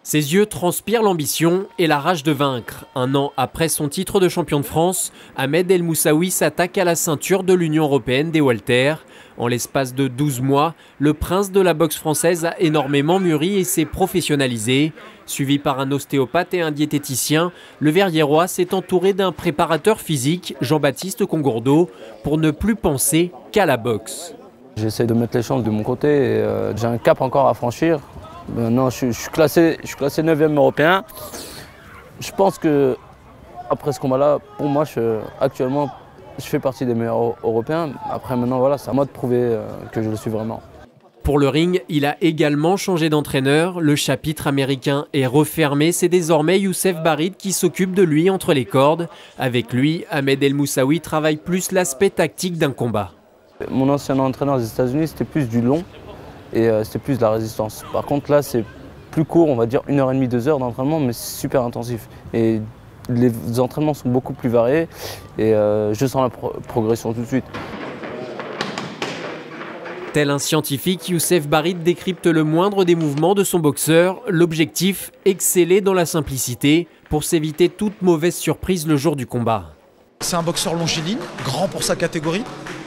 Ses yeux transpirent l'ambition et la rage de vaincre. Un an après son titre de champion de France, Ahmed El Moussaoui s'attaque à la ceinture de l'Union européenne des welter. En l'espace de 12 mois, le prince de la boxe française a énormément mûri et s'est professionnalisé. Suivi par un ostéopathe et un diététicien, le Verriérois s'est entouré d'un préparateur physique, Jean-Baptiste Congourdeau, pour ne plus penser qu'à la boxe. J'essaie de mettre les chances de mon côté et j'ai un cap encore à franchir. Non, je suis classé 9e européen. Je pense que après ce combat-là, pour moi, actuellement, je fais partie des meilleurs européens. Après, maintenant, voilà, c'est à moi de prouver que je le suis vraiment. Pour le ring, il a également changé d'entraîneur. Le chapitre américain est refermé. C'est désormais Youssef Barid qui s'occupe de lui entre les cordes. Avec lui, Ahmed El Moussaoui travaille plus l'aspect tactique d'un combat. Mon ancien entraîneur des États-Unis, c'était plus du long et c'était plus de la résistance. Par contre, là, c'est plus court, on va dire 1h30, 2 heures d'entraînement, mais c'est super intensif. Et les entraînements sont beaucoup plus variés et je sens la progression tout de suite. Tel un scientifique, Youssef Barid décrypte le moindre des mouvements de son boxeur. L'objectif, exceller dans la simplicité pour s'éviter toute mauvaise surprise le jour du combat. C'est un boxeur longiligne, grand pour sa catégorie,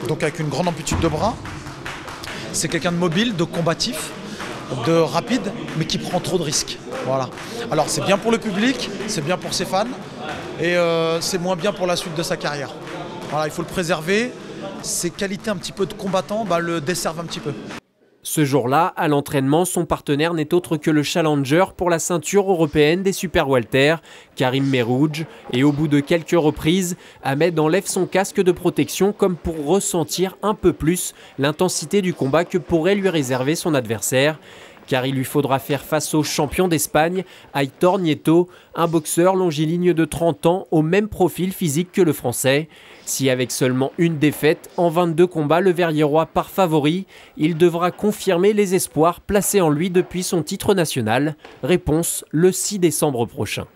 donc avec une grande amplitude de bras. C'est quelqu'un de mobile, de combatif, de rapide, mais qui prend trop de risques. Voilà. Alors c'est bien pour le public, c'est bien pour ses fans, et c'est moins bien pour la suite de sa carrière. Voilà, il faut le préserver. Ses qualités un petit peu de combattant le desservent un petit peu. Ce jour-là, à l'entraînement, son partenaire n'est autre que le challenger pour la ceinture européenne des super welter, Karim Merouj. Et au bout de quelques reprises, Ahmed enlève son casque de protection comme pour ressentir un peu plus l'intensité du combat que pourrait lui réserver son adversaire. Car il lui faudra faire face au champion d'Espagne, Aitor Nieto, un boxeur longiligne de 30 ans au même profil physique que le français. Si avec seulement une défaite en 22 combats, le Verriérois part favori, il devra confirmer les espoirs placés en lui depuis son titre national. Réponse le 6 décembre prochain.